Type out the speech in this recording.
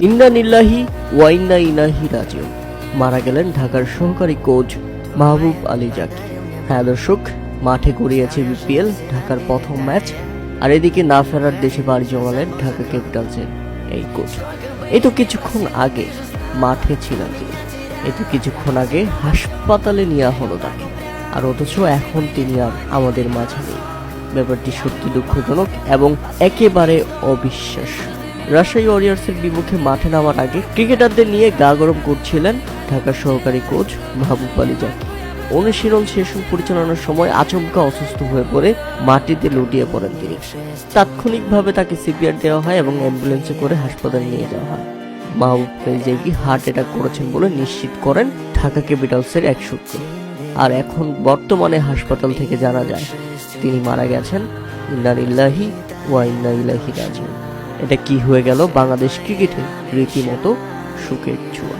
ইন্না লিল্লাহি ওয়া ইন্না ইলাইহি রাজিউন। মারা গেলেন ঢাকার সহকারী কোচ মাহবুব আলী জাকি। হ্যাঁ দর্শক, মাঠে গড়িয়েছে বিপিএল ঢাকার প্রথম ম্যাচ, আর এদিকে না ফেরার দেশে বাড়ি জমালেন ঢাকা ক্যাপিটালসের এই কোচ। এই তো কিছুক্ষণ আগে মাঠে ছিলেন তিনি, এই তো কিছুক্ষণ আগে হাসপাতালে নেওয়া হলো তাকে, আর অথচ এখন তিনি আর আমাদের মাঝে নেই। ব্যাপারটি সত্যি দুঃখজনক এবং একেবারে অবিশ্বাস্য। রাজশাহী ওয়ারিয়র্সের বিপক্ষে মাঠে নামার আগে ক্রিকেটারদের নিয়ে গা গরম করছিলেন ঢাকার সহকারী কোচ মাহবুব আলী জাকি। অনুশীলন সেশন পরিচালনার সময় আচমকা অসুস্থ হয়ে পড়ে মাটিতে লুটিয়ে পড়েন তিনি। তাৎক্ষণিকভাবে তাকে সিপিআর দেওয়া হয় এবং অ্যাম্বুলেন্সে করে হাসপাতালে নিয়ে যাওয়া হয়। মাহবুব আলী জাকি হার্ট অ্যাটাক করেছেন বলে নিশ্চিত করেন ঢাকা ক্যাপিটালসের এক সূত্র। আর এখন বর্তমানে হাসপাতাল থেকে জানা যায় তিনি মারা গেছেন। ইন্না লিল্লাহি ওয়া ইন্না ইলাইহি রাজিউন। এটা কি হয়ে গেল বাংলাদেশ ক্রিকেটে রীতিমতো সুখের ছোঁয়া।